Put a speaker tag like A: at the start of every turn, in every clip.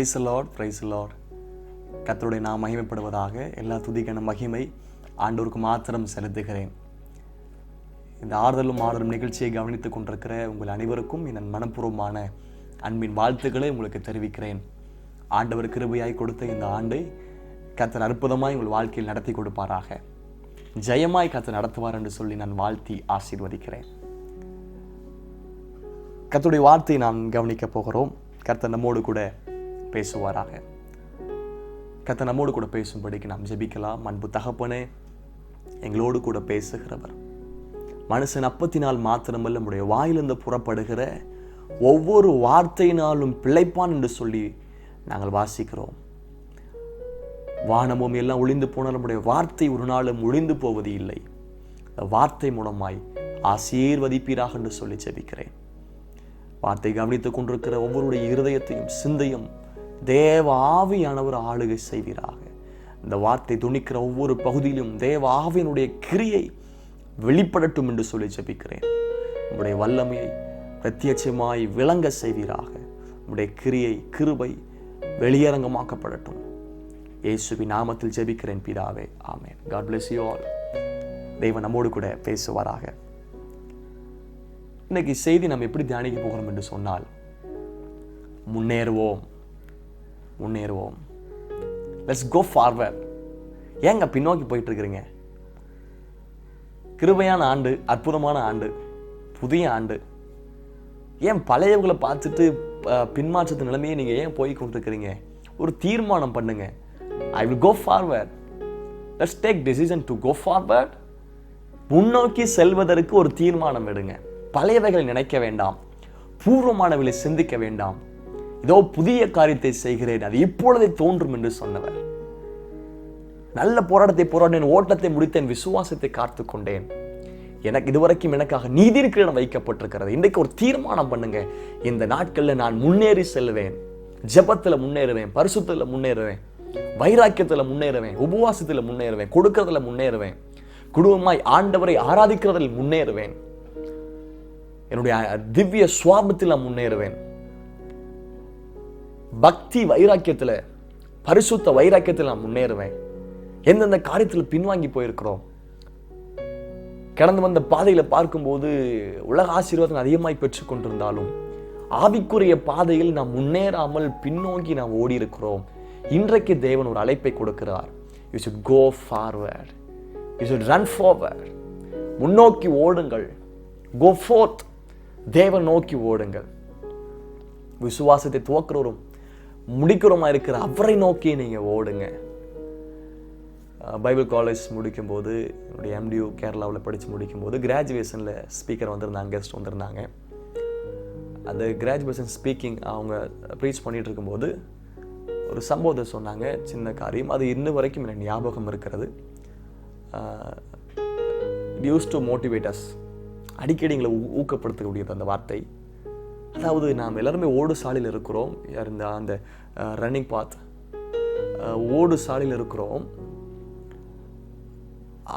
A: Price Lord, price Lord. கர்த்தருடைய நாம் மகிமைப்படுவதாக. எல்லா துதிக்கான மகிமை ஆண்டவருக்கு மாத்திரம் செலுத்துகிறேன். இந்த ஆறுதலும் ஆறுதலும் நிகழ்ச்சியை கவனித்துக் கொண்டிருக்கிற உங்கள் அனைவருக்கும் என் மனப்பூர்வமான அன்பின் வாழ்த்துக்களை உங்களுக்கு தெரிவிக்கிறேன். ஆண்டவர் கிருபையாய் கொடுத்த இந்த ஆண்டை கர்த்தர் அற்புதமாய் உங்கள் வாழ்க்கையில் நடத்தி கொடுப்பாராக. ஜெயமாய் கர்த்தர் நடத்துவார் என்று சொல்லி நான் வாழ்த்தி ஆசீர்வதிக்கிறேன். கர்த்தருடைய வார்த்தையை நாம் கவனிக்க போகிறோம். கர்த்தர் நம்மோடு கூட பேசுவாராக. கர்த்தர் நம்மோடு கூட பேசும்படிக்கு நாம் ஜெபிக்கலாம். அன்பு தகப்பனே, எங்களோடு கூட பேசுகிறவர், மனுஷன் அப்பத்தினால் மாத்திரமல்ல நம்முடைய வாயிலிருந்து புறப்படுகிற ஒவ்வொரு வார்த்தையினாலும் பிழைப்பான் என்று சொல்லி நாங்கள் வாசிக்கிறோம். வானமும் எல்லாம் ஒளிந்து போனால் நம்முடைய வார்த்தை ஒரு நாளும் ஒளிந்து போவது இல்லை. வார்த்தை மூலமாய் ஆசீர்வதிப்பீராக என்று சொல்லி ஜெபிக்கிறேன். வார்த்தை கவனித்துக் கொண்டிருக்கிற ஒவ்வொருடைய இருதயத்தையும் சிந்தையும் தேவ ஆவியானவர் ஆளுகை செய்வீராக. இந்த வார்த்தை துணிக்கிற ஒவ்வொரு பகுதியிலும் தேவ ஆவியினுடைய கிரியை வெளிப்படட்டும் என்று சொல்லி ஜெபிக்கிறேன். உங்களுடைய வல்லமையை பிரத்யட்சமாய் விளங்க செய்வீராக. உங்களுடைய கிரியை கிருபை வெளியரங்கமாக்கப்படட்டும். இயேசுவின் நாமத்தில் ஜெபிக்கிறேன் பிதாவே, ஆமென். God bless you all. தேவன் நம்மோடு கூட பேசுவாராக. இன்னைக்கு செய்தி நம்ம எப்படி தியானிக்க போகிறோம் என்று சொன்னால், முன்னேறுவோம் முன்னேறுவோம். Let's go forward. ஏங்க பின்னோக்கி போயிட்டு இருக்கிறீங்க? கிருபையான ஆண்டு, அற்புதமான ஆண்டு, புதிய ஆண்டு. ஏன் பழையவங்களை பார்த்துட்டு பின்மாற்றத்து நிலைமையை நீங்க ஏன் போய் கொண்டிருக்கிறீங்க? ஒரு தீர்மானம் பண்ணுங்க. I will go forward. Let's take decision to go forward. முன்னோக்கி செல்வதற்கு ஒரு தீர்மானம் எடுங்க. பழையவைகளை நினைக்க வேண்டாம், பூர்வமானவர்களை சிந்திக்க வேண்டாம். இதோ புதிய காரியத்தை செய்கிறேன், அது இப்பொழுதே தோன்றும் என்று சொன்னவர். நல்ல போராட்டத்தை போராடினேன், ஓட்டத்தை முடித்தேன், விசுவாசத்தை காத்து கொண்டேன். எனக்கு இதுவரைக்கும் எனக்காக நீதியின் கிரீடம் வைக்கப்பட்டிருக்கிறது. இன்றைக்கு ஒரு தீர்மானம் பண்ணுங்க. இந்த நாட்கள்ல நான் முன்னேறி செல்வேன். ஜெபத்துல முன்னேறுவேன், பரிசுத்தத்துல முன்னேறுவேன், வைராக்கியத்துல முன்னேறுவேன், உபவாசத்துல முன்னேறுவேன், கொடுக்கறதுல முன்னேறுவேன், குடும்பமாய் ஆண்டவரை ஆராதிக்கிறதில் முன்னேறுவேன், என்னுடைய திவ்ய சுவாபத்தில் நான் முன்னேறுவேன், பக்தி வைராக்கியத்துல பரிசுத்த வைராக்கியத்தில் நான் முன்னேறுவேன். எந்தெந்த காரியத்தில் பின்வாங்கி போயிருக்கிறோம், கடந்து வந்த பாதையில பார்க்கும்போது உலக ஆசீர்வாதம் அதிகமாய் பெற்றுக் கொண்டிருந்தாலும் ஆவிக்குரிய பாதையில் நாம் முன்னேறாமல் பின்னோக்கி நாம் ஓடி இருக்கிறோம். இன்றைக்கு தேவன் ஒரு அழைப்பை கொடுக்கிறார். You should go forward. You should run forward. முன்னோக்கி ஓடுங்கள். Go forth. தேவன் நோக்கி ஓடுங்கள். விசுவாசத்தை துவக்கிறோம் முடிக்கிறோமா இருக்கிற அவரை நோக்கி நீங்க ஓடுங்க. பைபிள் காலேஜ் முடிக்கும்போது, என்னுடைய MDU கேரளாவில் படித்து முடிக்கும்போது கிராஜுவேஷனில் ஸ்பீக்கர் வந்திருந்தாங்க, கெஸ்ட் வந்திருந்தாங்க. அந்த கிராஜுவேஷன் ஸ்பீக்கிங் அவங்க ப்ரீச் பண்ணிட்டு இருக்கும்போது ஒரு சம்பவத்தை சொன்னாங்க, சின்ன காரியம். அது இன்ன வரைக்கும் எனக்கு ஞாபகம் இருக்கிறது. Used to motivate us. அடிக்கடி எங்களை ஊக்கப்படுத்தக்கூடியது அந்த வார்த்தை. அதாவது நாம் எல்லாருமே ஓடு சாலையில் இருக்கிறோம். அந்த ரன்னிங் பாத், ஓடு சாலையில் இருக்கிறோம்.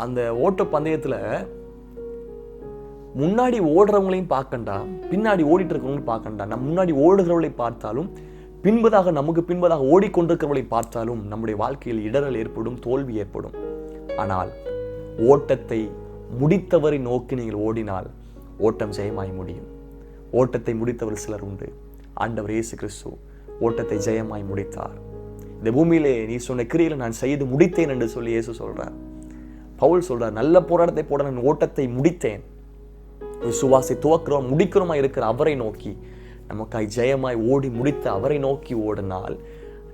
A: அந்த ஓட்ட பந்தயத்தில் முன்னாடி ஓடுறவங்களையும் பார்க்கண்டா, பின்னாடி ஓடிட்டு இருக்கிறவங்களையும் பார்க்கண்டா. நம்ம முன்னாடி ஓடுகிறவர்களை பார்த்தாலும் பின்பதாக நமக்கு பின்பதாக ஓடிக்கொண்டிருக்கிறவர்களை பார்த்தாலும் நம்முடைய வாழ்க்கையில் இடரல் ஏற்படும், தோல்வி ஏற்படும். ஆனால் ஓட்டத்தை முடித்தவரை நோக்கி நீங்கள் ஓடினால் ஓட்டம் ஜெயமாய் முடியும். ஓட்டத்தை முடித்தவர் சிலர் உண்டு. ஆண்டவர் இயேசு கிறிஸ்து ஓட்டத்தை ஜெயமாய் முடித்தார். இந்த பூமியிலே நீ சொன்ன கிரியைகளை நான் செய்து முடித்தேன் என்று சொல்லி இயேசு சொல்றார். பவுல் சொல்றார், நல்ல போராட்டத்தை போட நான் ஓட்டத்தை முடித்தேன். விசுவாசத்தை துவக்கிறோம் முடிக்கிறோமா இருக்கிற அவரை நோக்கி, நமக்காய் ஜெயமாய் ஓடி முடித்த அவரை நோக்கி ஓடினால்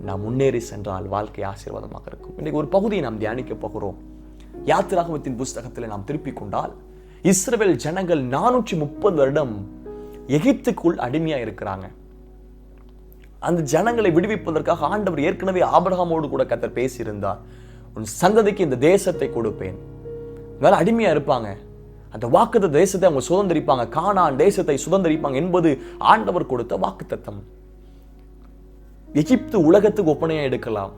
A: நாம் முன்னேறி சென்றால் வாழ்க்கை ஆசீர்வாதமாக இருக்கும். இன்னைக்கு ஒரு பகுதியை நாம் தியானிக்க போகிறோம். யாத்திராகமத்தின் புஸ்தகத்தில் நாம் திருப்பிக் கொண்டால், இஸ்ரவேல் ஜனங்கள் 430 வருடம் எகிப்துக்குள் அடிமையா இருக்கிறாங்க. அந்த ஜனங்களை விடுவிப்பதற்காக ஆண்டவர் ஏற்கனவே ஆபிரகாமோடு கூட கர்த்தர் பேசியிருந்தார். உன் சந்ததிக்கு இந்த தேசத்தை கொடுப்பேன். வேற அடிமையா இருப்பாங்க, அந்த வாக்குத்த தேசத்தை அவங்க சுதந்திரிப்பாங்க, கானான் தேசத்தை சுதந்திரிப்பாங்க என்பது ஆண்டவர் கொடுத்த வாக்குத்தத்தம். எகிப்து உலகத்துக்கு ஒப்பனையா எடுக்கலாம்,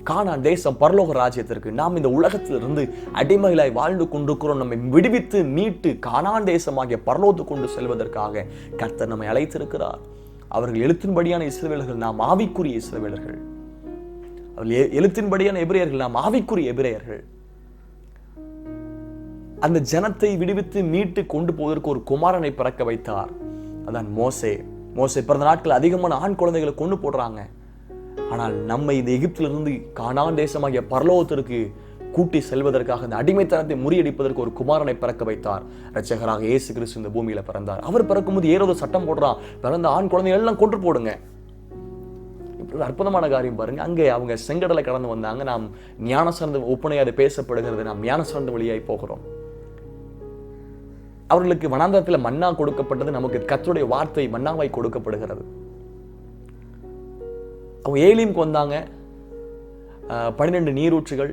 A: கானான் தேசம் பரலோக ராஜ்யத்திற்கு. நாம் இந்த உலகத்திலிருந்து அடிமைகளாய் வாழ்ந்து கொண்டிருக்கிறோம். நம்மை விடுவித்து மீட்டு கானான் தேசமாகிய பரலோகத்துக்கு கொண்டு செல்வதற்காக கர்த்தர் நம்மை அழைத்திருக்கிறார். அவர்கள் எழுத்தின்படியான இஸ்ரவேலர்கள், நாம் ஆவிக்குரிய இஸ்ரவேலர்கள். அவர்கள் எழுத்தின்படியான எபிரேயர்கள், நாம் ஆவிக்குரிய எபிரேயர்கள். அந்த ஜனத்தை விடுவித்து மீட்டு கொண்டு போவதற்கு ஒரு குமாரனை பிறக்க வைத்தார். அதான் மோசே. மோசே பிறந்த நாட்கள் அதிகமான ஆண் குழந்தைகளை கொண்டு போடுறாங்க. ஆனால் நம்மை இந்த எகிப்திலிருந்து கானான் தேசமாகிய பரலோகத்திற்கு கூட்டி செல்வதற்காக இந்த அடிமைத்தனத்தை முறியடிப்பதற்கு ஒரு குமாரனை பிறக்க வைத்தார். இரட்சகராக இயேசு கிறிஸ்து இந்த பூமியில பிறந்தார். அவர் பிறக்கும்போது ஏரோது சட்டம் போடுறான், பிறந்த ஆண் குழந்தைகள் எல்லாம் கொன்று போடுங்க. இப்படி அற்புதமான காரியம் பாருங்க. அங்கே அவங்க செங்கடலை கடந்து வந்தாங்க. நாம் ஞானசார்ந்த ஒப்பனையாக பேசப்படுகிறது. நாம் ஞானசார்ந்த வழியாய் போகிறோம். அவர்களுக்கு வனாந்தரத்தில் மன்னா கொடுக்கப்பட்டது, நமக்கு கர்த்தருடைய வார்த்தை மன்னாவாய் கொடுக்கப்படுகிறது. அவங்க ஏலிமுக்கு வந்தாங்க. 12 நீரூற்றுகள்,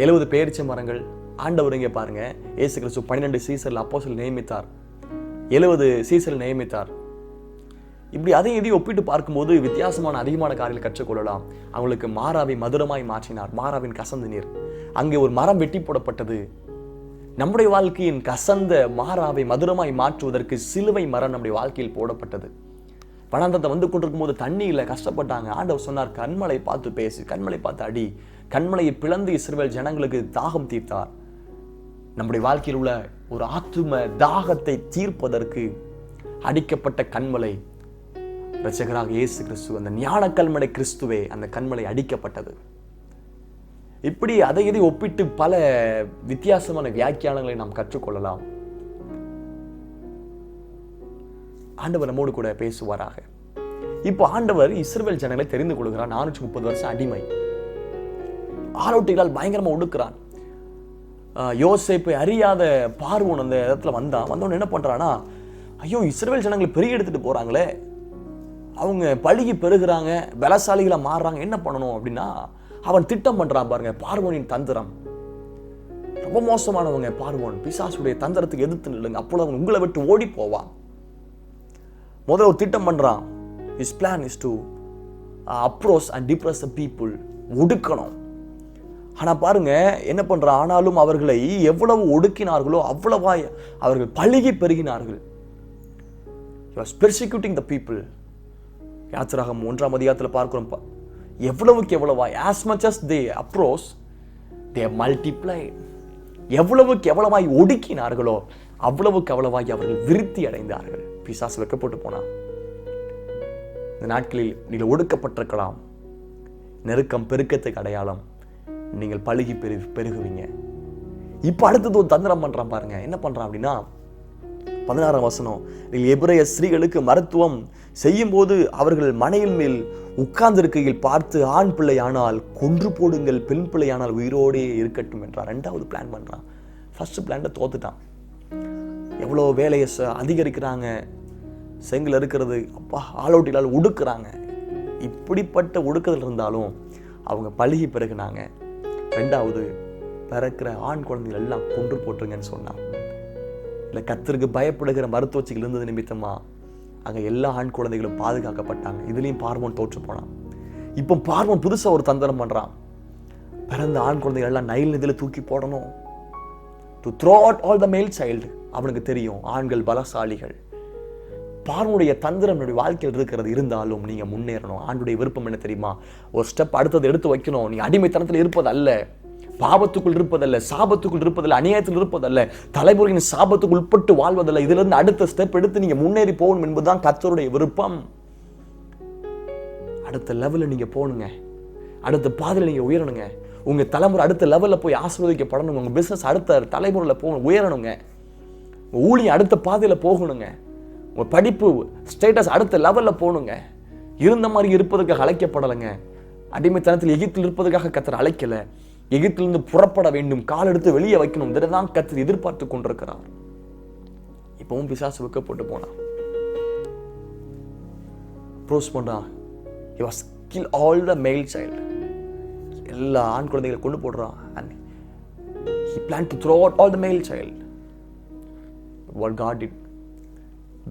A: 70 பேரிச்சை மரங்கள். ஆண்டவர் இங்கே பாருங்க, இயேசு கிறிஸ்து 12 சீசர்கள் அப்போஸ்தலர் நியமித்தார், 70 சீசர்கள் நியமித்தார். இப்படி அதையும் இதையும் ஒப்பிட்டு பார்க்கும்போது வித்தியாசமான அதிகமான காரியங்களை கற்றுக்கொள்ளலாம். அவங்களுக்கு மாறாவை மதுரமாய் மாற்றினார். மாறாவின் கசந்த நீர். அங்கே ஒரு மரம் வெட்டி போடப்பட்டது. நம்முடைய வாழ்க்கையின் கசந்த மாறாவை மதுரமாய் மாற்றுவதற்கு சிலுவை மரம் நம்முடைய வாழ்க்கையில் போடப்பட்டது. வனாந்தரத்தை வந்து கொண்டிருக்கும் போது தண்ணியில் கஷ்டப்பட்டாங்க. ஆண்டவர் சொன்னார், கண்மலை பார்த்து பேசு, கண்மலை பார்த்து அடி. கண்மலையை பிளந்து இஸ்ரவேல் ஜனங்களுக்கு தாகம் தீர்த்தார். நம்முடைய வாழ்க்கையில் உள்ள ஒரு ஆத்தும தாகத்தை தீர்ப்பதற்கு அடிக்கப்பட்ட கண்மலை இரட்சகராக இயேசு கிறிஸ்து, அந்த ஞான கல்மலை கிறிஸ்துவே அந்த கண்மலை அடிக்கப்பட்டது. இப்படி அதை இதை ஒப்பிட்டு பல வித்தியாசமான வியாக்கியானங்களை நாம் கற்றுக்கொள்ளலாம். ஆண்டவர் நம்மோடு கூட பேசுவாராக. இப்போ ஆண்டவர் இஸ்ரவேல் ஜனங்களை தெரிந்து கொள்கிறார். 430 வருஷம் அடிமை, ஆரோட்டிகளால் பயங்கரமா ஒடுக்குறான். யோசேப்பை அறியாத பார்வோன் அந்த இடத்துல வந்தவன் என்ன பண்றானா, ஐயோ இஸ்ரவேல் ஜனங்களை பெருகி எடுத்துட்டு போறாங்களே, அவங்க பழுகி பெருகிறாங்க, பலசாலிகளா மாறுறாங்க, என்ன பண்ணணும் அப்படின்னா அவன் திட்டம் பண்றான். பாருங்க பார்வோனின் தந்திரம். ரொம்ப மோசமானவங்க பார்வோன். பிசாசுடைய தந்திரத்துக்கு எதிர்த்து நில்லுங்க, அப்பொழுது அவன் உங்களை விட்டு ஓடி போவான். முதல்ல ஒரு திட்டம் பண்றான். His plan is to approach and depress the people. ஒடுக்கணும். ஆனா பாருங்க என்ன பண்றான், ஆனாலும் அவர்களை எவ்வளவு ஒடுக்கினார்களோ அவ்வளவாய் அவர்கள் பழுகி பெருகினார்கள். He was persecuting the people. யாத்திராகமம் 1ஆம் அதிகாரத்தில் பார்க்கிறோம். எவ்வளவுக்கு எவ்வளவாய், as much as they approach, they multiplied. எவ்வளவுக்கு எவ்வளவாய் ஒடுக்கினார்களோ அவ்வளவுக்கு அவ்வளவாய் அவர்கள் விருத்தி அடைந்தார்கள். பிசாசு வெக்கப்பட்டு போனான். இந்த நாட்களில் நீங்கள் ஒடுக்கப்பட்டிருக்கலாம். நெருக்கம் பெருக்கத்துக்கு அடையாளம். நீங்கள் பழுகி பெருகுவீங்க. இப்ப அடுத்தது ஒரு தந்திரம் பண்றான் பாருங்க. என்ன பண்றான் அப்படின்னா 16ஆம் வசனம், எபிரேய ஸ்திரீகளுக்கு மருத்துவம் செய்யும் போது அவர்கள் மனையில் மேல் உட்கார்ந்திருக்கையில் பார்த்து ஆண் பிள்ளையானால் கொன்று போடுங்கள், பெண் பிள்ளையானால் உயிரோடே இருக்கட்டும் என்றார். 2வது பிளான் பண்றான். ஃபர்ஸ்ட் பிளான்ல தோத்துட்டான். எவ்வளோ வேலையை அதிகரிக்கிறாங்க, செங்கல் இருக்கிறது, அப்பா ஆளோட்டிகளால் ஒடுக்குறாங்க. இப்படிப்பட்ட ஒடுக்குதல் இருந்தாலும் அவங்க பழுகி பிறகுனாங்க. 2வது பிறக்கிற ஆண் குழந்தைகள் எல்லாம் கொன்று போட்டுருங்கன்னு சொன்னான். இல்லை கர்த்தருக்கு பயப்படுகிற மருத்துவச்சிகள் இருந்தது நிமித்தமா அங்கே எல்லா ஆண் குழந்தைகளும் பாதுகாக்கப்பட்டாங்க. இதுலேயும் பார்வோன் தோற்று போனான். இப்போ பார்வோன் புதுசாக ஒரு தந்திரம் பண்ணுறான். பிறந்த ஆண் குழந்தைகள் எல்லாம் நைல் நதியில் தூக்கி போடணும். To throw out all the மேல் சைல்டு. அவனுக்கு தெரியும் ஆண்கள் பலசாலிகள். பார்வனுடைய தந்திரம் என்னுடைய வாழ்க்கையில் இருக்கிறது. இருந்தாலும் நீங்க முன்னேறணும். ஆண்டுடைய விருப்பம் என்ன தெரியுமா? ஒரு ஸ்டெப் அடுத்தது எடுத்து வைக்கணும். நீங்க அடிமைத்தனத்தில் இருப்பதல்ல, பாவத்துக்குள் இருப்பதல்ல, சாபத்துக்குள் இருப்பதல்ல, அநியாயத்தில் இருப்பதல்ல, தலைமுறையின் சாபத்துக்கு உட்பட்டு வாழ்வதல்ல. இதுல இருந்து அடுத்த ஸ்டெப் எடுத்து நீங்க முன்னேறி போகணும் என்பதுதான் கர்த்தருடைய விருப்பம். அடுத்த லெவல்ல நீங்க போகணுங்க. அடுத்த பாதையில நீங்க உயரணுங்க. உங்க தலைமுறை அடுத்த லெவல்ல போய் ஆசீர்வதிக்கப்படணும். உங்க பிசினஸ் அடுத்த தலைமுறையில போகணும், உயரணுங்க. ஊழியம் அடுத்த பாதையில போகணுங்க. உங்க படிப்பு ஸ்டேட்டஸ் அடுத்த லெவல்ல போகணுங்க. இருந்த மாதிரி இருப்பதற்காக அழைக்கப்படலைங்க. அடிமைத்தனத்தில் எகிப்தில் இருப்பதற்காக கர்த்தர் அழைக்கல. எகிப்திலிருந்து புறப்பட வேண்டும், கால் எடுத்து வெளியே வைக்கணும். இதுதான் கர்த்தர் எதிர்பார்த்து கொண்டிருக்கிறார். இப்பவும் பிசாசு வைக்கப்பட்டு போனான். ப்ரோஸ் பண்றான். He was kill all the male child. எல்லா ஆண் குழந்தைகளை கொண்டு போடுறான். And he planned to throw out all the male child. What God did,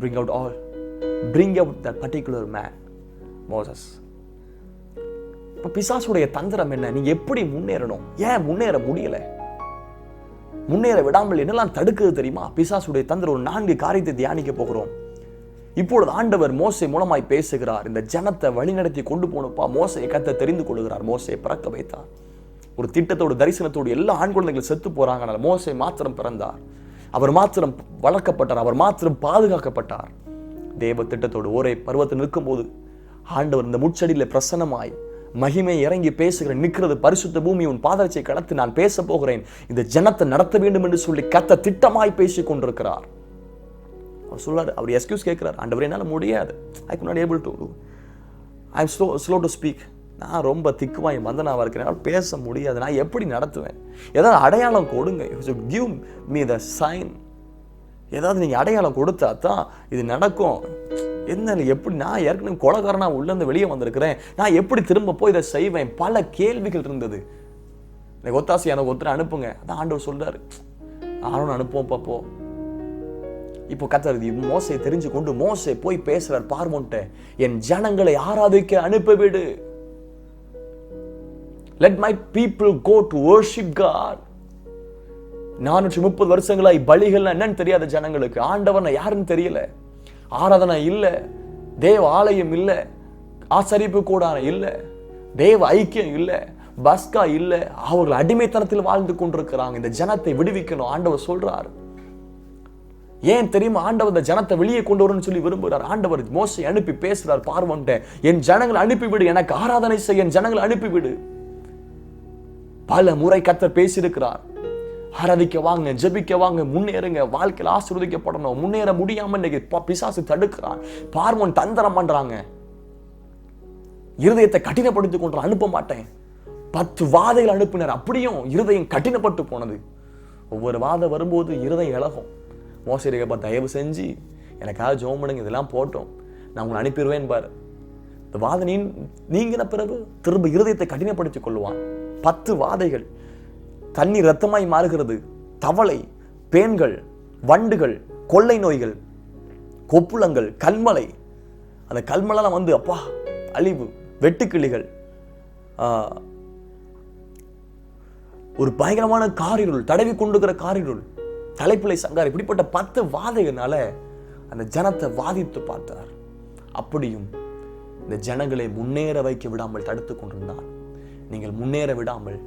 A: bring out that particular man, Moses. பிசாசுடைய தந்திரம் என்ன? நீங்க எப்படி முன்னேறணும்? ஏன் முன்னேற முடியல? முன்னேற விடாமல் என்னெல்லாம் தடுக்குது தெரியுமா? பிசாசுடைய தந்திரம். ஒரு 4 காரியத்தை தியானிக்க போகிறோம். இப்பொழுது ஆண்டவர் மோசே மூலமாய் பேசுகிறார். இந்த ஜனத்தை வழிநடத்தி கொண்டு போனப்பா மோசையை கர்த்தர் தெரிந்து கொள்கிறார். மோசையை பிறக்க வைத்தார். ஒரு திட்டத்தோடு தரிசனத்தோடு எல்லா ஆண் குழந்தைகள் செத்து போறாங்க. மோசே மாத்திரம் பிறந்தார். அவர் மாத்திரம் வளர்க்கப்பட்டார். அவர் மாத்திரம் பாதுகாக்கப்பட்டார். தேவ திட்டத்தோடு ஒரே பருவத்தில் நிற்கும் போது ஆண்டவர் இந்த முச்சடியில பிரசன்னமாய் மகிமை இறங்கி பேசுகிற நிற்கிறது. பரிசுத்த பூமி உன் பாதரட்சை கடத்து நான் பேச போகிறேன், இந்த ஜனத்தை நடத்த வேண்டும் என்று சொல்லி கர்த்தர் திட்டமாய் பேசிக் கொண்டிருக்கிறார். அவர் சொல்றாரு, அவர் எக்ஸ்கியூஸ் கேட்கிறார். ஆண்டவரே என்னால முடியாது, I could not able to to, I am slow to speak, நான் ரொம்ப திக்குவாய் மந்தனாவா இருக்கிறேன், பேச முடியாது, நான் எப்படி நடத்துவேன், ஏதாவது அடையாளம் கொடுங்க, கிவ் மீ த சைன், ஏதாவது நீங்க அடையாளம் கொடுத்தா தான் இது நடக்கும். என்ன எப்படி, நான் ஏற்கனவே கொலைகாரனா உள்ளேருந்து வெளியே வந்திருக்கிறேன், நான் எப்படி திரும்ப போய் இதை செய்வேன், பல கேள்விகள் இருந்தது. எனக்கு ஒத்தாசி எனக்கு ஒருத்தர் அனுப்புங்க. அதான் ஆண்டவர் சொல்றாரு, ஆரோன் அனுப்புவோம் பாப்போ. இப்போ கர்த்தர் மோசே தெரிஞ்சு கொண்டு மோசே போய் பேசுறார் பார்வோன்ட்ட, என் ஜனங்களை ஆராதிக்க அனுப்பிவிடு. Let my people go to worship God. 430 வருஷங்களாய் பலிகள் என்னன்னு தெரியாத ஜனங்களுக்கு, ஆண்டவனை யாருன்னு தெரியல, ஆராதனை இல்ல, தேவ ஆலயம் இல்ல, ஆசரிப்பு கூடாரம் இல்ல, தேவ ஐக்கியம் இல்ல, பஸ்கா இல்ல, அவர்கள் அடிமைத்தனத்தில் வாழ்ந்து கொண்டிருக்கிறாங்க. இந்த ஜனத்தை விடுவிக்கணும் ஆண்டவர் சொல்றார். ஏன் தெரியுமா ஆண்டவர் இந்த ஜனத்தை வெளியே கொண்டு வரணும்னு சொல்லி விரும்புகிறார். ஆண்டவர் மோசே அனுப்பி பேசுறார் பார்வோன்ட்ட, என் ஜனங்களை அனுப்பிவிடு, எனக்கு ஆராதனை செய்ய என் ஜனங்களை அனுப்பிவிடு. பல முறை கர்த்தர் பேசியிருக்கிறார். ஆராதிக்க வாங்க, ஜெபிக்க வாங்க, முன்னேறுங்க, வாழ்க்கையில் ஆசீர்வதிக்கப்படணும். முன்னேற முடியாம இன்னைக்கு பிசாசு தடுக்கிறான். பார்வோன் தந்திரம் பண்றாங்க, இருதயத்தை கடினப்படுத்தி கொண்டு அனுப்ப மாட்டேன். 10 வாதைகள் அனுப்பினார், அப்படியும் இருதயம் கடினப்பட்டு போனது. ஒவ்வொரு வாதம் வரும்போது இருதயம் இழகும். மோசடிக்கப்பா தயவு செஞ்சு எனக்காக ஜெபம் பண்ணுங்க, இதெல்லாம் போட்டோம், நான் உங்களை அனுப்பிடுவேன் பாரு. இந்த வாதை நீங்கின பிறகு திரும்ப இருதயத்தை கடினப்படுத்திக் கொள்ளுவான். 10 வாதைகள், தண்ணீர் ரத்தமாய் மாறுகிறது, தவளை, பேன்கள், வண்டுகள், கொள்ளை நோய்கள், கொப்புளங்கள், கல்மலை, அந்த கல்மலாம் வந்து அப்பா அழிவு, வெட்டுக்கிளிகள், ஒரு பயங்கரமான காரிருள், தடவி கொண்டுகிற காரிருள், தலைப்பிள்ளை சங்கார், இப்படிப்பட்ட 10 வாதைகளால அந்த ஜனத்தை வாதித்து பார்த்தார். அப்படியும் இந்த ஜனங்களை முன்னேற வைக்க விடாமல் தடுத்து கொண்டிருந்தார். நீங்கள் முன்னேற விடாமல்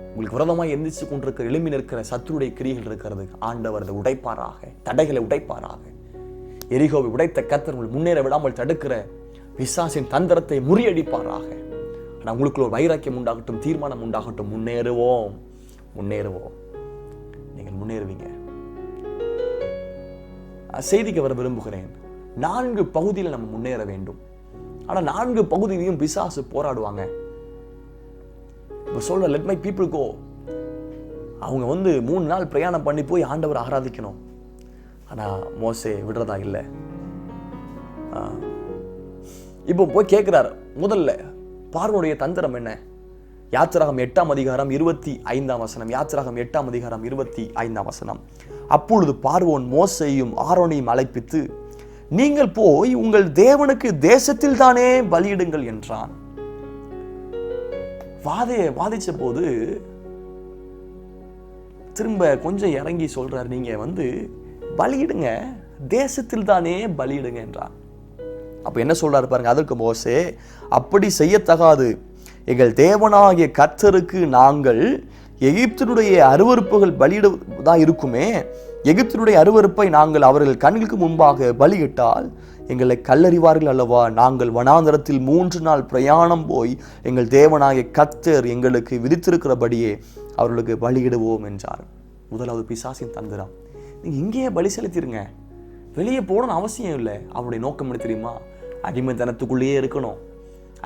A: உங்களுக்கு விரதமாய் எந்திரிச்சு கொண்டிருக்கிற எழும்பி நிற்கிற சத்துருடைய கிரியைகள் இருக்கிறது. ஆண்டவர் அதை உடைப்பாராக, தடைகளை உடைப்பாராக. எரிகோவை உடைத்த கர்த்தர் உங்களை முன்னேற விடாமல் தடுக்கிற பிசாசின் தந்திரத்தை முறியடிப்பாராக. ஆனால் உங்களுக்குள்ள ஒரு வைராக்கியம் உண்டாகட்டும், தீர்மானம் உண்டாகட்டும். முன்னேறுவோம், முன்னேறுவோம். நீங்கள் முன்னேறுவீங்க. செய்திக்கு வர விரும்புகிறேன். 4 பகுதியில் நம்ம முன்னேற வேண்டும். ஆனா 4 பகுதியிலையும் பிசாசு போராடுவாங்க. சொல்ற let my people go, அவங்க 3 நாள் பிரயாணம் பண்ணி போய் ஆண்டவர் ஆராதிக்கணும். ஆனா மோசே விடுறதா இல்லை. இப்போ போய் கேட்கிறார். முதல்ல பார்வோனுடைய தந்திரம் என்ன? யாத்திராகம் 8ஆம் அதிகாரம் 25ஆம் வசனம். யாத்திராகம் 8ஆம் அதிகாரம் 25ஆம் வசனம். அப்பொழுது பார்வோன் மோசேயும் ஆரோனையும் அழைப்பித்து, நீங்கள் போய் உங்கள் தேவனுக்கு தேசத்தில் தானே பலியிடுங்கள் என்றான். வாதிச்ச போது திரும்ப கொஞ்சம் இறங்கி சொல்றார், நீங்க பலியிடுங்க, தேசத்தில் தானே பலியிடுங்க என்றான். அப்ப என்ன சொல்றாரு பாருங்க. அதற்கு மோசே, அப்படி செய்யத்தகாது, எங்கள் தேவனாகிய கர்த்தருக்கு நாங்கள் எகிப்தினுடைய அருவருப்புகள் பலியிடுவதா இருக்குமே, எகிப்தினுடைய அருவருப்பை நாங்கள் அவர்கள் கண்களுக்கு முன்பாக பலியிட்டால் எங்களை கல்லறிவார்கள் அல்லவா? நாங்கள் வனாந்தரத்தில் 3 நாள் பிரயாணம் போய் எங்கள் தேவனாகிய கர்த்தர் எங்களுக்கு விதித்திருக்கிறபடியே அவர்களுக்கு பலியிடுவோம் என்றார். முதலாவது பிசாசின் தந்திரம். நீங்க இங்கேயே பலி செலுத்திருங்க, வெளியே போகணும்னு அவசியம் இல்லை. அவருடைய நோக்கம் என்ன தெரியுமா? அடிமைத்தனத்துக்குள்ளேயே இருக்கணும்,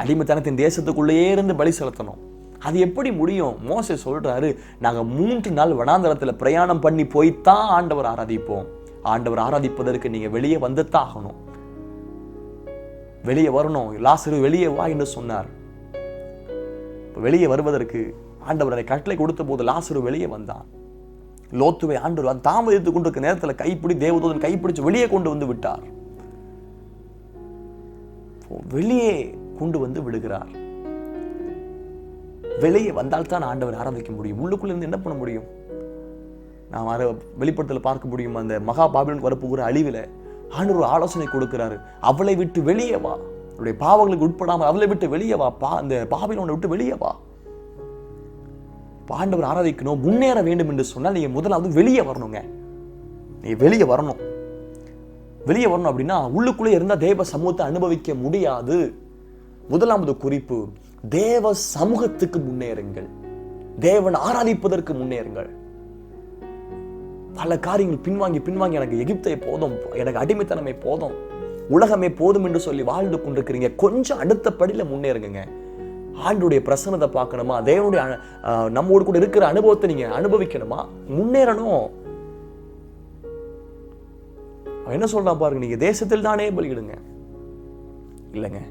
A: அடிமைத்தனத்தின் தேசத்துக்குள்ளேயே இருந்து பலி செலுத்தணும். அது எப்படி முடியும்? மோசே சொல்றாரு, நாங்க 3 நாள் வனாந்தரத்துல பிரயாணம் பண்ணி போய்தான் ஆண்டவர் ஆராதிப்போம். ஆண்டவர் ஆராதிப்பதற்கு நீங்க வெளியே வந்துதான் ஆகணும், வெளியே வரணும். லாசரு வெளியே வா என்று சொன்னார். வெளியே வருவதற்கு ஆண்டவர் அதை கட்டளை கொடுத்த போது லாசரு வெளியே வந்தான். லோத்துவை ஆண்டவர் தாமதித்துக் கொண்டிருக்க நேரத்தில் கைப்பிடி தேவதூதன் கைப்பிடிச்சு வெளியே கொண்டு வந்து விட்டார். வெளியே கொண்டு வந்து விடுகிறார். வெளியே வந்தால்தான் ஆண்டவர் ஆராதிக்க முடியும். உள்ளுக்குள்ள இருந்து என்ன பண்ண முடியும்? நாம் வெளிப்படுத்தல பார்க்க முடியும். அந்த மகா பாபிலோன் வரப்போகிற அழிவில் ஆண்டவர் ஒரு ஆலோசனை கொடுக்கிறாரு, அவளை விட்டு வெளியே வா, அவளுடைய பாவங்களுக்கு உட்படாமல் அவளை விட்டு வெளியே வா, அந்த பாபிலோனை விட்டு வெளியே வா. ஆண்டவர் ஆராதிக்கணும், முன்னேற வேண்டும் என்று சொன்னால் நீங்க முதலாவது வெளியே வரணுங்க. நீ வெளியே வரணும். வெளியே வரணும் அப்படின்னா உள்ளுக்குள்ளே இருந்தா தேவ சமூகத்தை அனுபவிக்க முடியாது. முதலாவது குறிப்பு, தேவ சமூகத்துக்கு முன்னேறுங்கள், தேவன் ஆராதிப்பதற்கு முன்னேறுங்கள். பல காரியங்கள் பின்வாங்கி எனக்கு எகிப்தை போதும், எனக்கு அடிமைத்தனமே போதும், உலகமே போதும் என்று சொல்லி வாழ்ந்து கொண்டிருக்கிறீங்க. கொஞ்சம் அடுத்த படியில முன்னேறுங்க. ஆண்டுடைய பிரசன்னத்தை பார்க்கணுமா, தேவனுடைய நம்மோடு கூட இருக்கிற அனுபவத்தை நீங்க அனுபவிக்கணுமா, முன்னேறணும். என்ன சொல்றான் பாருங்க, நீங்க தேசத்தில் தானே பலியிடுங்க. இல்லைங்க,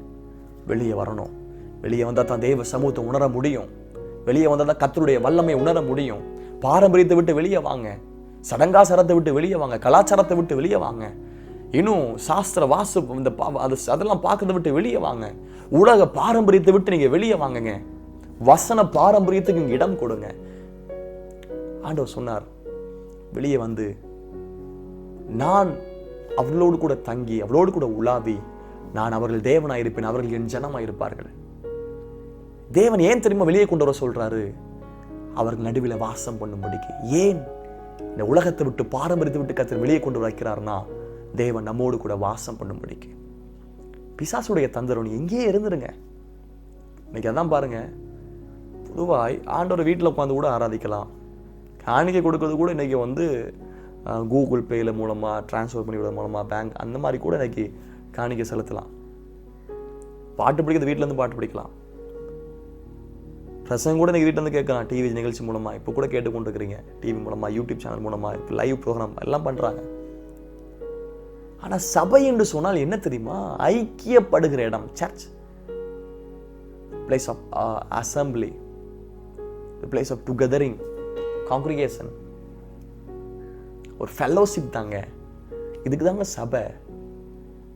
A: வெளியே வரணும். வெளியே வந்தா தான் தேவ சமூகத்தை உணர முடியும். வெளியே வந்தா தான் கர்த்தருடைய வல்லமை உணர முடியும். பாரம்பரியத்தை விட்டு வெளியே வாங்க, சடங்காச்சாரத்தை விட்டு வெளியே வாங்க, கலாச்சாரத்தை விட்டு வெளியே வாங்க, இன்னும் சாஸ்திர வாசு இந்த அதெல்லாம் பார்க்கறத விட்டு வெளியே வாங்க. உலக பாரம்பரியத்தை விட்டு நீங்க வெளியே வாங்குங்க. வசன பாரம்பரியத்துக்கு இங்க இடம் கொடுங்க. ஆண்டவர் சொன்னார், வெளியே வந்து நான் அவர்களோடு கூட தங்கி அவளோடு கூட உலாவி நான் அவர்கள் தேவனாயிருப்பேன், அவர்கள் என் ஜனமாயிருப்பார்கள். தேவன் ஏன் தெரியுமா வெளியே கொண்டு வர சொல்றாரு? அவர்கள் நடுவில் வாசம் பண்ணும்படிக்கு. ஏன் இந்த உலகத்தை விட்டு பாரம்பரியத்தை விட்டு கர்த்தர் வெளியே கொண்டு வைக்கிறார்னா, தேவன் நம்மோடு கூட வாசம் பண்ணும்படிக்கு. பிசாசுடைய தந்திரம் நீ எங்கேயே இருந்துருங்க. இன்னைக்கு அதான் பாருங்க, பொதுவாய் ஆண்டவர் வீட்டில் உட்காந்து கூட ஆராதிக்கலாம். காணிக்கை கொடுக்கறது கூட இன்னைக்கு வந்து கூகுள் பேல மூலமா டிரான்ஸ்ஃபர் பண்ணி விடுறது மூலமா பேங்க் அந்த மாதிரி கூட இன்னைக்கு காணிக்கை செலுத்தலாம். பாட்டு பிடிக்கிறது வீட்டில இருந்து பாட்டு பிடிக்கலாம். பிரசங்கம் கூட இன்னைக்கு வீட்டில இருந்து கேட்கலாம், டிவி நிகழ்ச்சி மூலமா. இப்போ கூட கேட்டுக்கொண்டு இருக்கிறீங்க, டிவி மூலமா, யூடியூப் சேனல் மூலமா, லைவ் ப்ரோக்ராம் எல்லாம் பண்றாங்க. ஆனா சபை என்று சொன்னால் என்ன தெரியுமா? ஐக்கியப்படுகிற இடம். Church, place of assembly, place of gathering, congregation, ஒரு ஃபெல்லோஷிப் தாங்க. இதுக்கு தாங்க சபை.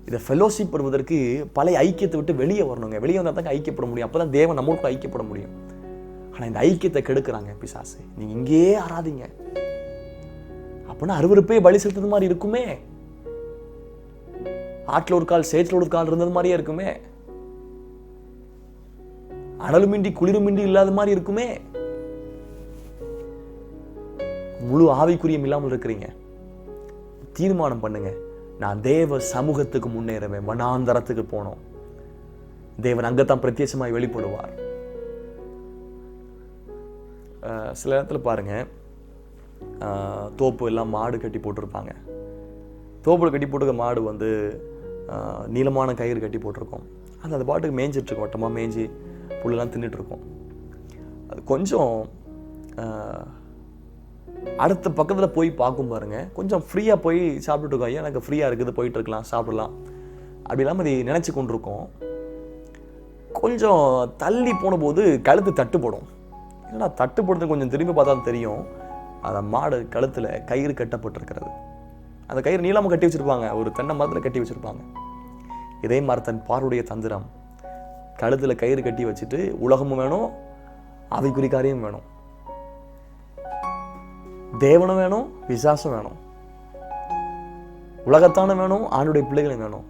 A: இதை ஃபெல்லோஷிப் பண்ணுவதற்கு பழைய ஐக்கியத்தை விட்டு வெளியே வரணுங்க. வெளியே வந்தால் தாங்க ஐக்கியப்பட முடியும். அப்பதான் தேவன் நம்மளுக்கு ஐக்கியப்பட முடியும். ஆனா இந்த ஐக்கியத்தை கெடுக்கிறாங்க பிசாசு. நீங்க இங்கேயே ஆராதிங்க அப்படின்னா அருவருப்பே பலி செலுத்துறது மாதிரி இருக்குமே. ஆட்டில் ஒரு கால் சேற்றில் ஒரு கால் இருந்தது மாதிரியே இருக்குமே. அனலுமின்றி குளிருமின்றி இல்லாத மாதிரி இருக்குமே. முழு ஆவிக்குரியம் இல்லாமல் இருக்கிறீங்க. தீர்மானம் பண்ணுங்க, நான் தேவ சமூகத்துக்கு முன்னேறவேன். வனாந்தரத்துக்கு போனோம். தேவன் அங்கத்தான் பிரத்யட்சமாய் வெளிப்படுவார். சில இடத்துல பாருங்க, தோப்பு எல்லாம் மாடு கட்டி போட்டிருப்பாங்க. தோப்புல கட்டி போட்டுக்க மாடு வந்து நீளமான கயிறு கட்டி போட்டிருக்கோம். அது பாட்டுக்கு மேய்ஞ்சிட்டு இருக்கும், வட்டமாக மேய்ஞ்சி புல்லெல்லாம் தின்னுட்டு இருக்கும். அது கொஞ்சம் அடுத்த பக்கத்தில் போய் பார்க்கும் பாருங்க, கொஞ்சம் ஃப்ரீயாக போய் சாப்பிட்டுட்டு இருக்கோம். ஐயா எனக்கு ஃப்ரீயாக இருக்குது, போயிட்டு இருக்கலாம், சாப்பிடலாம் அப்படி இல்லாமல் அதை நினச்சி கொண்டிருக்கோம். கொஞ்சம் தள்ளி போன போது கழுத்து தட்டுப்படும். ஏன்னா தட்டுப்படுறது கொஞ்சம் திரும்பி பார்த்தா தெரியும், அந்த மாடு கழுத்தில் கயிறு கட்டப்பட்டிருக்கிறது. அந்த கயிறு நீளமாக கட்டி வச்சிருப்பாங்க, ஒரு தென்னை மரத்தில் கட்டி வச்சிருப்பாங்க. இதே மாதிரி தன் பார்வையுடைய தந்திரம், கழுத்தில் கயிறு கட்டி வச்சுட்டு உலகமும் வேணும், ஆவிக்குரிய காரியம் வேணும், தேவனும் வேணும், பிசாசும் வேணும், உலகத்தானும் வேணும், ஆண்டுடைய பிள்ளைகளும் வேணும்.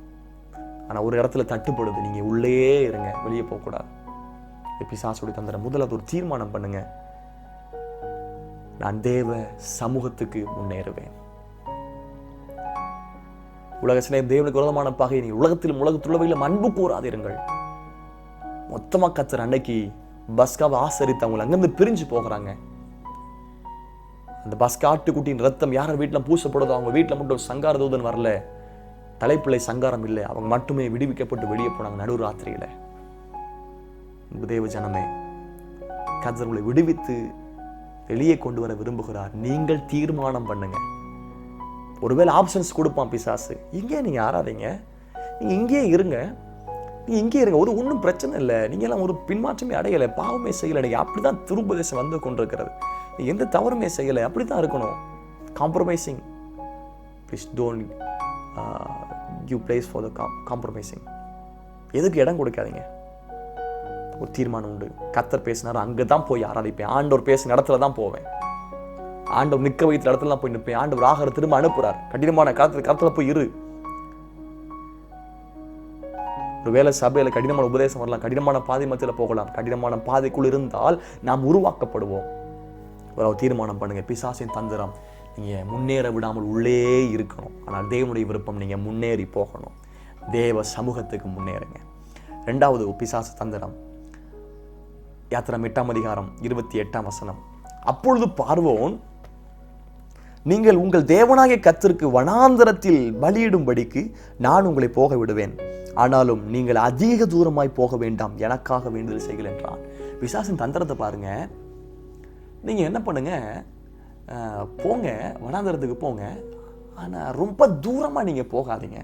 A: ஆனா ஒரு இடத்துல தட்டுப்படுது, நீங்க உள்ளே இருங்க, வெளியே போக கூடாது. பிசாசுடைய தந்திரம். முதல்ல ஒரு தீர்மானம் பண்ணுங்க, நான் தேவ சமூகத்துக்கு முன்னேறுவேன். உலக சிநேகம் தேவனுக்கு விரோதமான பகை. நீ உலகத்திலும் உலகத்துள்ளவையிலும் அன்பு கூறாதிருங்கள். மொத்தமா கர்த்தர் அன்னைக்கு பஸ்காவை ஆசரித்து அவங்களை அங்கிருந்து பிரிஞ்சு போகிறாங்க. அந்த பஸ்கா ஆட்டுக்குட்டியின் ரத்தம் யார் வீட்டில் பூசப்படுதோ அவங்க வீட்டில் மட்டும் சங்கார தூதன் வரல, தலைப்பிள்ளை சங்காரம் இல்லை, அவங்க மட்டுமே விடுவிக்கப்பட்டு வெளியே போனாங்க நடு ராத்திரியில. தேவ ஜனமே, கர்த்தர் உங்களை விடுவித்து வெளியே கொண்டு வர விரும்புகிறார். நீங்கள் தீர்மானம் பண்ணுங்க. ஒருவேளை ஆப்ஷன்ஸ் கொடுப்பான் பிசாசு, இங்கே நீங்க ஆராதீங்க, நீங்க இங்கே இருங்க, நீங்க இங்கே இருங்க, ஒரு ஒன்றும் பிரச்சனை இல்லை, நீங்க எல்லாம் ஒரு பின்மாற்றமே அடையலை, பாவமே செய்யலை, நீங்க அப்படிதான் திருப்பதேசம் வந்து கொண்டிருக்கிறது, நீங்க எந்த தவறுமே செய்யலை, அப்படித்தான் இருக்கணும். Compromising, please don't give place for the compromising. எதுக்கு இடம் கொடுக்காதீங்க. ஒரு தீர்மானம் உண்டு. கர்த்தர் பேசினார், அங்கதான் போய் ஆராதிப்பேன். ஆண்டவர் பேசின இடத்துல தான் போவேன். ஆண்டவர் நிற்க வைத்த இடத்துல போய் நிற்பேன். ஆண்டவர் ஆகார திரும்ப அனுப்புறார். கடினமான காலத்துல போய் இரு, ஒருவேளை சபையில் கடினமான உபதேசம் வரலாம், கடினமான பாதை மத்தியில் போகலாம். கடினமான பாதைக்குள் இருந்தால் நாம் உருவாக்கப்படுவோம். ஒரு தீர்மானம் பண்ணுங்க, பிசாசின் தந்திரம் நீங்கள் முன்னேற விடாமல் உள்ளே இருக்கணும். ஆனால் தேவனுடைய விருப்பம் நீங்கள் முன்னேறி போகணும். தேவ சமூகத்துக்கு முன்னேறுங்க. 2வது பிசாசு தந்திரம், யாத்திராகமம் 8ஆம் அதிகாரம் 28ஆம் வசனம். அப்பொழுது பார்வோன், நீங்கள் உங்கள் தேவனாகிய கர்த்தருக்கு வனாந்தரத்தில் பலியிடும்படிக்கு நான் உங்களை போக விடுவேன். ஆனாலும் நீங்கள் அதிக தூரமாய் போக வேண்டாம், எனக்காக வேண்டுதல் செய்கள் என்றான். பிசாசின் தந்திரத்தை பாருங்க. நீங்க என்ன பண்ணுங்க, போங்க, வனாந்தரத்துக்கு போங்க, ஆனா ரொம்ப தூரமா நீங்க போகாதீங்க.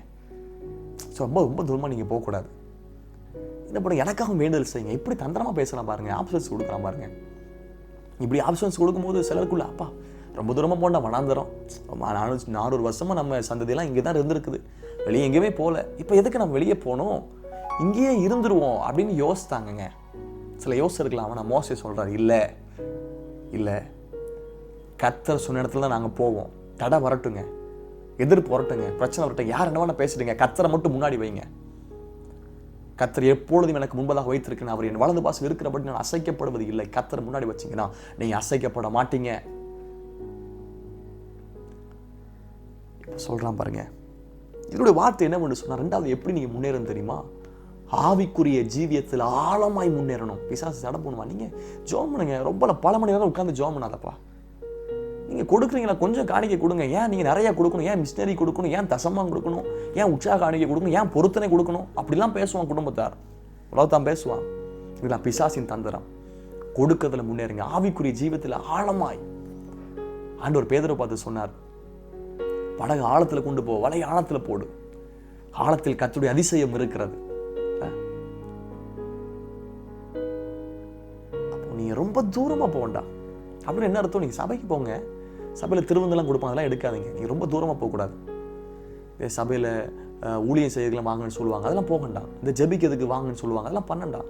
A: ரொம்ப ரொம்ப தூரமா நீங்க போகக்கூடாது. என்ன பண்ணுங்க, எனக்காக வேண்டுதல் செய்யுங்க. இப்படி தந்திரமா பேசலாம் பாருங்க, ஆப்ஷன்ஸ் கொடுக்கலாம் பாருங்க. இப்படி ஆப்ஷன்ஸ் கொடுக்கும்போது சிலருக்குள்ள, அப்பா ரொம்ப தூரமாக போண்டா வனாந்தரம், 400 வருஷமா நம்ம சந்ததியெல்லாம் இங்கே தான் இருந்திருக்குது, வெளியே எங்கேயுமே போகல, இப்போ எதுக்கு நம்ம வெளியே போகணும், இங்கேயே இருந்துருவோம் அப்படின்னு யோசித்தாங்கங்க. சில யோசிச்சிருக்கலாம். ஆனால் மோசே சொல்கிறார், இல்லை இல்லை, கர்த்தர் சொன்ன இடத்துல தான் நாங்கள் போவோம். தடை வரட்டுங்க, எதிர்ப்பு வரட்டுங்க, பிரச்சனை வரட்டுங்க, யார் என்ன வேணா பேசிடுங்க, கர்த்தரை மட்டும் முன்னாடி வைங்க. கர்த்தர் எப்பொழுதும் எனக்கு முன்பதாக வைத்திருக்கேன், அவர் என் வலது பாசம் இருக்கிறபடி நான் அசைக்கப்படுவது இல்லை. கர்த்தரை முன்னாடி வச்சிங்கன்னா நீங்கள் அசைக்கப்பட மாட்டீங்க. சொல்றான் பாருங்க. இதனுடைய வார்த்தை என்ன பண்ணு சொன்னா, 2வது எப்படி நீங்க முன்னேறணும் தெரியுமா? ஆவிக்குரிய ஜீவியத்தில் ஆழமாய் முன்னேறணும். பிசாசு தடை பண்ணுவான். நீங்க ஜெபம் பண்ணுங்க, ரொம்ப பல மணி நேரம் உட்கார்ந்து ஜெபம் பண்ணாதப்பா. நீங்க கொடுக்குறீங்களா, கொஞ்சம் காணிக்கை கொடுங்க. ஏன் நீங்க நிறைய கொடுக்கணும், ஏன் மிஷினரி கொடுக்கணும், ஏன் தசமம் கொடுக்கணும், ஏன் உற்சாக காணிக்கை கொடுக்கணும், ஏன் பொருத்தனை கொடுக்கணும், அப்படிலாம் பேசுவான் குடும்பத்தார், உலகத்தான் பேசுவான். இதெல்லாம் பிசாசின் தந்திரம். கொடுக்கறதுல முன்னேறுங்க. ஆவிக்குரிய ஜீவியத்தில் ஆழமாய். ஆண்டவர் பேதுருவை பார்த்து சொன்னார், படகு ஆழத்துல கொண்டு போ, வலை ஆழத்துல போடு, ஆழத்தில் கர்த்தருடைய அதிசயம் இருக்கிறது. அப்போ நீங்க ரொம்ப தூரமா போக வேண்டாம். அப்படின்னு என்ன அர்த்தம்? நீங்க சபைக்கு போங்க, சபையில திருவங்கெல்லாம் கொடுப்பாங்க, அதெல்லாம் எடுக்காதீங்க. நீங்க ரொம்ப தூரமா போக கூடாது. சபையில ஊழியம் செய்யறதுலாம் வாங்கன்னு சொல்லுவாங்க, அதெல்லாம் போக வேண்டாம். இந்த ஜெபிக்கிறதுக்கு வாங்கன்னு சொல்லுவாங்க, அதெல்லாம் பண்ணண்டா.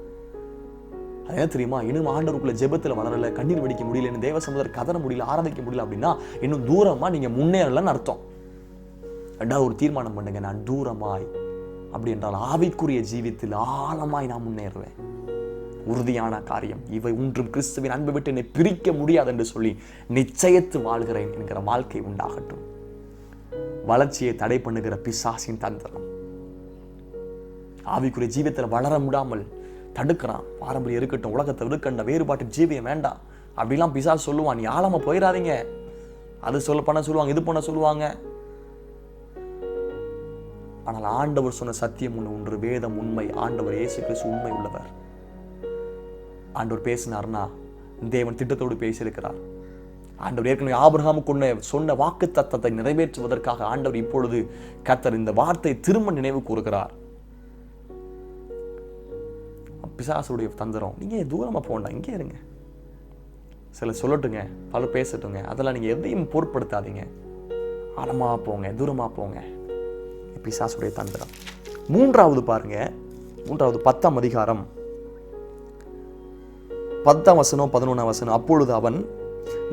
A: அது என்ன தெரியுமா? இன்னும் ஆண்டவருக்குள்ள ஜெபத்துல வளரல, கண்ணீர் வடிக்க முடியல, தேவ சமுதாயத்தை கதற முடியல, ஆராதிக்க முடியல அப்படின்னா இன்னும் தூரமா நீங்க முன்னேறலன்னு அர்த்தம். 2வது ஒரு தீர்மானம் பண்ணுங்க, நான் தூரமாய், அப்படி என்றால் ஆவிக்குரிய ஜீவித்தில் ஆழமாய் நான் முன்னேறுவேன். உறுதியான காரியம், இவை ஒன்றும் கிறிஸ்துவின் அன்பை விட்டு என்னை பிரிக்க முடியாது என்று சொல்லி நிச்சயத்து வாழ்கிறேன் என்கிற வாழ்க்கை உண்டாகட்டும். வளர்ச்சியை தடை பண்ணுகிற பிசாசின் தந்திரம் ஆவிக்குரிய ஜீவியத்தில் வளர முடியாமல் தடுக்கிறான். பாரம்பரியம் இருக்கட்டும், உலகத்தை இருக்கண்ட, வேறுபாட்டு ஜீவியம் வேண்டாம் அப்படிலாம் பிசாசு சொல்லுவான். நீ ஆழமா போயிடாதீங்க, அது பண்ண சொல்லுவாங்க, இது பண்ண சொல்லுவாங்க. ஆனால் ஆண்டவர் சொன்ன சத்தியம் ஒன்று, வேதம் உண்மை. ஆண்டவர் இயேசு கிறிஸ்து உண்மை உள்ளவர். ஆண்டவர் பேசினார்னா தேவன் திட்டத்தோடு பேசியிருக்கிறார். ஆண்டவர் ஏற்கனவே ஆபிரகாமுக்கு சொன்ன வாக்கு தத்தத்தை நிறைவேற்றுவதற்காக ஆண்டவர் இப்பொழுது கர்த்தர் இந்த வார்த்தை திரும்ப நினைவு கூறுகிறார். பிசாசுடைய தந்திரம், நீங்க தூரமா போண்டா, இங்கே இருங்க. சில சொல்லட்டுங்க, பலர் பேசட்டுங்க, அதெல்லாம் நீங்க எதையும் பொருட்படுத்தாதீங்க. ஆழமா போங்க, தூரமா போங்க. பிசாசுடைய தந்திரம். 3வது பாருங்க, 10ஆம் அதிகாரம் 10ஆம் வசனம் 11ஆம் வசனம். அப்பொழுது அவன்,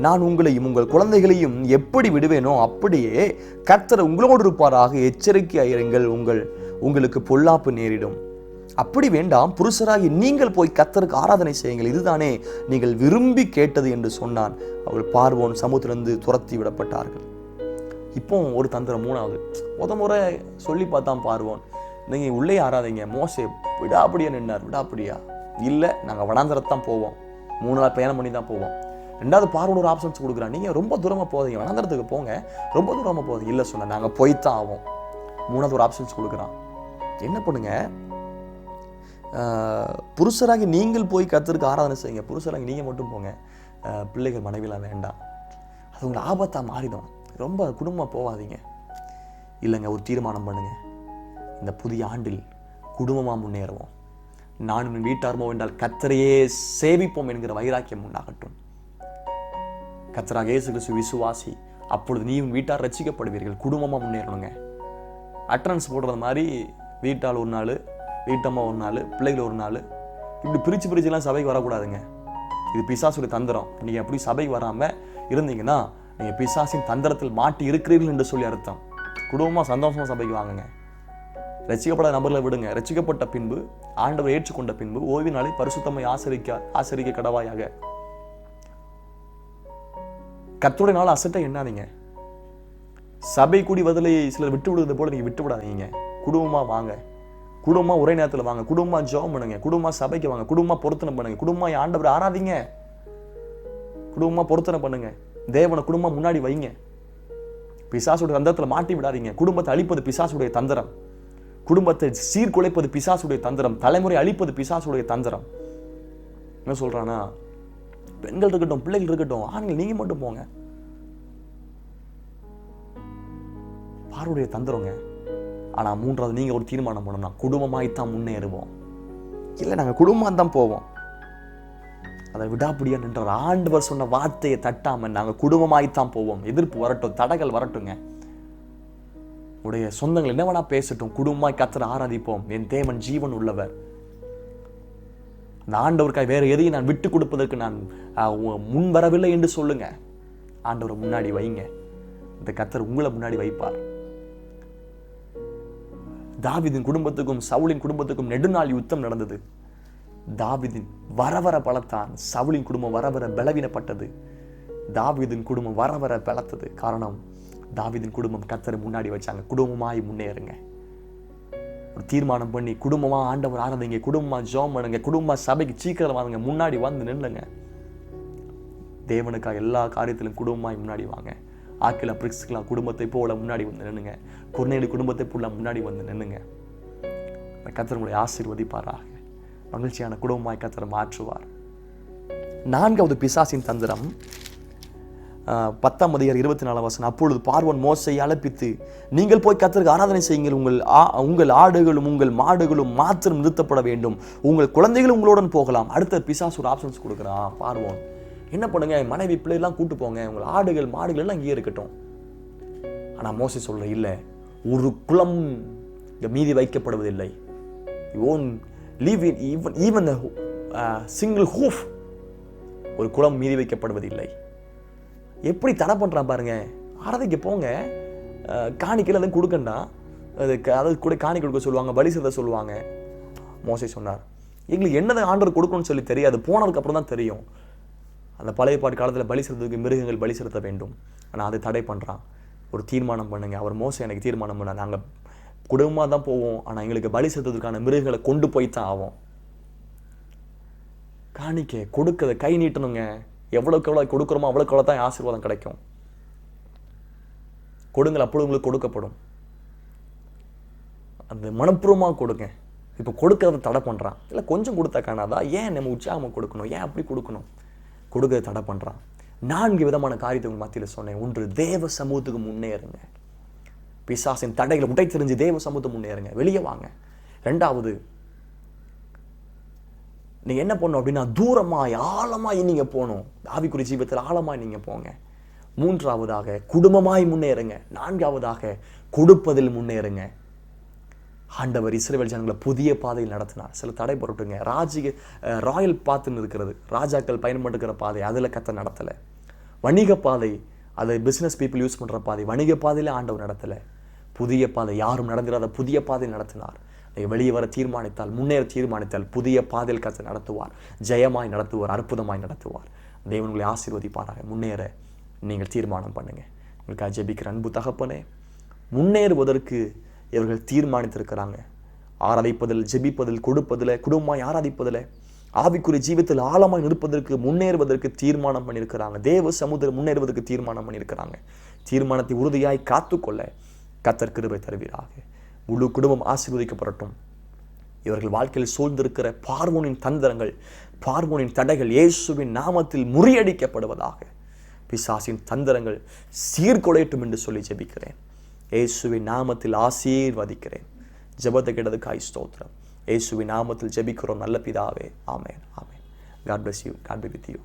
A: நான் உங்களையும் உங்கள் குழந்தைகளையும் எப்படி விடுவேனோ அப்படியே கர்த்தர் உங்களோடு இருப்பாராக, எச்சரிக்கையாயிருங்கள், உங்களுக்கு பொல்லாப்பு நேரிடும். அப்படி வேண்டாம், புருஷராகி நீங்கள் போய் கர்த்தருக்கு ஆராதனை செய்யுங்கள், இதுதானே நீங்கள் விரும்பி கேட்டது என்று சொன்னான். அவர்கள் பார்வோன் சமுத்திலிருந்து துரத்தி விடப்பட்டார்கள். இப்போ ஒரு தந்திரம் 3வது. முறை சொல்லி பார்த்தான் பார்வோன், நீங்க உள்ளே ஆராதிங்க. மோசே விடாப்படியா நின்னார். விடாப்படியா இல்லை, நாங்கள் வனாந்தரத்தான் போவோம், 3 நாள் பயணம் பண்ணி தான் போவோம். 2வது பார்வோன் ஒரு ஆப்ஷன்ஸ் கொடுக்குறான், நீங்க ரொம்ப தூரமா போதீங்க, வனாந்தரத்துக்கு போங்க, ரொம்ப தூரமா போதீங்க. இல்லை சொன்ன, நாங்கள் போய்த்தான் ஆவோம். 3வது ஒரு ஆப்ஷன்ஸ் கொடுக்குறான். என்ன பண்ணுங்க, புருஷராகி நீங்கள் போய் கர்த்தருக்கு ஆராதனை செய்யுங்க, புருஷராகி நீங்க மட்டும் போங்க, பிள்ளைகள் மனைவிலாம் வேண்டாம், அது உங்களை ஆபத்தா மாறிடும், ரொம்ப குடும்பமாக போகாதீங்க. இல்லைங்க, ஒரு தீர்மானம் பண்ணுங்க, இந்த புதிய ஆண்டில் குடும்பமாக முன்னேறுவோம், நானும் வீட்டார்மோ என்றால் கர்த்தரையே சேவிப்போம் என்கிற வைராக்கியம் உண்டாகட்டும். கர்த்தராக இயேசு கிறிஸ்து விசுவாசி, அப்பொழுது நீயும் வீட்டார் ரட்சிக்கப்படுவீர்கள். குடும்பமாக முன்னேறணுங்க. அட்டனன்ஸ் போடுறது மாதிரி வீட்டால் ஒரு நாள், வீட்டம்மா ஒரு நாள், பிள்ளைகள் ஒரு நாள், இப்படி பிரிச்சுலாம் சபைக்கு வரக்கூடாதுங்க. இது பிசாசுடைய தந்திரம். நீங்கள் அப்படி சபைக்கு வராமல் இருந்தீங்கன்னா நீங்கள் பிசாசின் தந்திரத்தில் மாட்டி இருக்கிறீர்கள் என்று சொல்லி அர்த்தம். குடும்பமாக சந்தோஷமாக சபைக்கு வாங்குங்க. ரட்சிக்கப்படாத நபர்களை விடுங்க. ரட்சிக்கப்பட்ட பின்பு, ஆண்டவர் ஏற்றுக்கொண்ட பின்பு ஓய்வு நாளை பரிசுத்தமாய் ஆசரிக்க கடவாயாக. கர்த்தருடைய நாள் அசட்டை என்னாதீங்க. சபை கூடி வதலை சிலர் விட்டு விடுவது போல நீங்க விட்டு விடாதீங்க. குடும்பமா வாங்க, குடும்பமா ஒரே நேரத்தில் வாங்க, குடும்பமா ஜெபம் பண்ணுங்க, குடும்பமா சபைக்கு வாங்க, குடும்பமா பொருத்தனை பண்ணுங்க, குடும்பமா ஆண்டவரை ஆராதிங்க, குடும்பமா பொருத்தனை பண்ணுங்க, தேவனை குடும்பமா முன்னாடி வைங்க. பிசாசுடைய தந்திரத்தில் மாட்டி விடாதீங்க. குடும்பத்தை அழிப்பது பிசாசுடைய தந்திரம், குடும்பத்தை சீர்குலைப்பது பிசாசுடைய தந்திரம், தலைமுறை அழிப்பது பிசாசுடைய தந்திரம். என்ன சொல்றானா, பெண்கள் இருக்கட்டும், பிள்ளைகள் இருக்கட்டும், ஆண்கள் நீங்க மட்டும் போங்க. பார்வையுடைய தந்திரங்க. ஆனா மூன்றாவது நீங்க ஒரு தீர்மானம் பண்ணணும், குடும்பமாய்த்தான் முன்னேறுவோம், இல்லை நாங்க குடும்பம் தான் போவோம். அதை விடாப்பிடியா நின்றார். ஆண்டவர் சொன்ன வார்த்தையை தட்டாம நாங்க குடும்பமாய்த்தான் போவோம். எதிர்ப்பு வரட்டும், தடைகள் வரட்டுங்க, உடைய சொந்தங்கள் என்ன வேணா பேசட்டும், குடும்பமாய் கர்த்தரை ஆராதிப்போம். என் தேவன் ஜீவன் உள்ளவர். அந்த ஆண்டவருக்காய் வேற எதையும் நான் விட்டு கொடுப்பதற்கு நான் முன் வரவில்லை என்று சொல்லுங்க. ஆண்டவரை முன்னாடி வைங்க. இந்த கர்த்தர் உங்களை முன்னாடி வைப்பார். தாவீதின் குடும்பத்துக்கும் சவுலின் குடும்பத்துக்கும் நெடுநாள் யுத்தம் நடந்தது. தாவீதின் வரவர பலத்தான் சவுலின் குடும்பம் வரவர பலவீனப்பட்டது. தாவீதின் குடும்பம் வரவர பலத்தது. காரணம், தாவீதின் குடும்பம் கர்த்தரை முன்னாடி வச்சாங்க. குடும்பமாய் முன்னேறுங்க. ஒரு தீர்மானம் பண்ணி குடும்பமா ஆண்டவர் ஆராதிங்க, குடும்பமா ஜெபம் பண்ணுங்க, குடும்பமா சபைக்கு சீக்கிரம் வாங்க, முன்னாடி வந்து நில்லுங்க. தேவனுக்காக எல்லா காரியத்திலும் குடும்பமாய் முன்னாடி வாங்க. ஆக்கிலா பிரிஸ்கிலா குடும்பத்தை போல முன்னாடி வந்து நின்னுங்க. கொர்நேலி குடும்பத்தை போல முன்னாடி வந்து நின்னுங்க. கர்த்தர் உங்களை ஆசீர்வதிப்பாராக. மகிழ்ச்சியான குடும்பமாய் கர்த்தர் மாற்றுவார். 4வது பிசாசின் தந்திரம், 10:24. அப்பொழுது பார்வோன் மோசேயை அழைப்பித்து, நீங்கள் போய் கர்த்தருக்கு ஆராதனை செய்யுங்கள், உங்கள் ஆடுகளும் உங்கள் மாடுகளும் மாத்திரம் நிறுத்தப்பட வேண்டும், உங்கள் குழந்தைகளும் உங்களுடன் போகலாம். அடுத்த பிசாசு ஒரு ஆப்ஷன்ஸ் கொடுக்குறான். பார்வோன், என்ன பண்ணுங்க, மனைவி பிள்ளைலாம் கூட்டு போங்க, உங்கள் ஆடுகள் மாடுகள் எல்லாம் இங்கே இருக்கட்டும். ஆனா மோசே சொல்ற, இல்லை, ஒரு குலம் மீதி வைக்கப்படுவதில்லை. சிங்கிள் ஹூஃப், ஒரு குலம் மீதி வைக்கப்படுவதில்லை. எப்படி தடை பண்றான் பாருங்க. ஆராதிக்க போங்க, காணிக்கையில் அதை கொடுக்கண்டா, அதாவது கூட காணி கொடுக்க சொல்லுவாங்க, பலி செலுத்த சொல்லுவாங்க. மோசே சொன்னார், எங்களுக்கு என்னதை ஆண்டவர் கொடுக்கணும்னு சொல்லி தெரியாது, போனதுக்கு அப்புறம் தான் தெரியும். அந்த பழைய பாட்டு காலத்தில் பலி செலுத்துறதுக்கு மிருகங்கள் பலி செலுத்த வேண்டும். ஆனால் அதை தடை பண்ணுறான். ஒரு தீர்மானம் பண்ணுங்க. அவர் மோசே எனக்கு தீர்மானம் பண்ண, நாங்கள் குடும்பமாக தான் போவோம், ஆனால் எங்களுக்கு பலி செலுத்துறதுக்கான மிருகங்களை கொண்டு போய் தான் ஆகும். காணிக்க கொடுக்கறத கை நீட்டணுங்க. எவ்வளோக்கு எவ்வளோ கொடுக்குறோமோ அவ்வளோக்கு எவ்வளோ தான் ஆசீர்வாதம் கிடைக்கும். கொடுங்கள், அப்பொழுது உங்களுக்கு கொடுக்கப்படும். அந்த மனப்பூர்வமாக கொடுங்க. இப்போ கொடுக்கறத தடை பண்ணுறான். இல்லை கொஞ்சம் கொடுத்தா காணாதா, ஏன் நம்ம உற்சாகமாக கொடுக்கணும், ஏன் அப்படி கொடுக்கணும், கொடுக்கறத தடை பண்ணுறான். 4 விதமான காரியத்தை உங்கள் மத்தியில் சொன்னேன். 1, தேவ சமூகத்துக்கு முன்னேறுங்க. பிசாசின் தடைகளை உடை தெரிஞ்சு தேவ சமூகத்துக்கு முன்னேறுங்க, வெளியே வாங்க. 2வது, நீங்க என்ன பண்ணணும் அப்படின்னா, தூரமாய் ஆழமாய் நீங்க போகணும். ஆவிக்குரிய ஜீவிதத்தில் ஆழமாய் நீங்க போங்க. 3வதாக குடும்பமாய் முன்னேறுங்க. 4வதாக கொடுப்பதில் முன்னேறுங்க. ஆண்டவர் இஸ்ரவேல் ஜனங்களை புதிய பாதையில் நடத்தினார். சில தடை பொருட்டுங்க. ராயல் பாத்துன்னு இருக்கிறது, ராஜாக்கள் பயன்படுத்துகிற பாதை, அதில் கர்த்தர் நடத்தலை. வணிக பாதை, அதை பிஸ்னஸ் பீப்புள் யூஸ் பண்ணுற பாதை, வணிக பாதையில் ஆண்டவர் நடத்தலை. புதிய பாதை, யாரும் நடந்துடாத புதிய பாதையில் நடத்தினார். நீங்கள் வெளியே வர தீர்மானித்தால், முன்னேற தீர்மானித்தால், புதிய பாதையில் கர்த்தர் நடத்துவார். ஜெயமாய் நடத்துவார், அற்புதமாய் நடத்துவார். தேவன் உங்களை ஆசீர்வதிப்பாராக. முன்னேற நீங்கள் தீர்மானம் பண்ணுங்க. உங்களுக்காக ஜெபிக்கிற அன்பு தகப்பனே, முன்னேறுவதற்கு இவர்கள் தீர்மானித்திருக்கிறாங்க. ஆராதிப்பதில், ஜெபிப்பதில், கொடுப்பதில், குடும்பமாய் ஆராதிப்பதில், ஆவிக்குரிய ஜீவிதத்தில் ஆழமாய் நிற்பதற்கு, முன்னேறுவதற்கு தீர்மானம் பண்ணியிருக்கிறாங்க. தேவ சமுதிரம் முன்னேறுவதற்கு தீர்மானம் பண்ணியிருக்கிறாங்க. தீர்மானத்தை உறுதியாய் காத்துக்கொள்ள கர்த்தர் கிருபை தருவீராக. முழு குடும்பம் ஆசீர்வதிக்கப்படட்டும். இவர்கள் வாழ்க்கையில் சூழ்ந்திருக்கிற பார்வோனின் தந்திரங்கள், பார்வோனின் தடைகள் இயேசுவின் நாமத்தில் முறியடிக்கப்படுவதாக. பிசாசின் தந்திரங்கள் சீர்குலையட்டும் என்று சொல்லி ஜெபிக்கிறேன். இயேசுவின் நாமத்தில் ஆசீர்வதிக்கிறேன். ஜெபத்தை கேட்டதுக்காய் ஸ்தோத்திரம். இயேசுவின் நாமத்தில் ஜெபிக்கிறோம் நல்ல பிதாவே. ஆமென், ஆமென். God bless you. God be with you.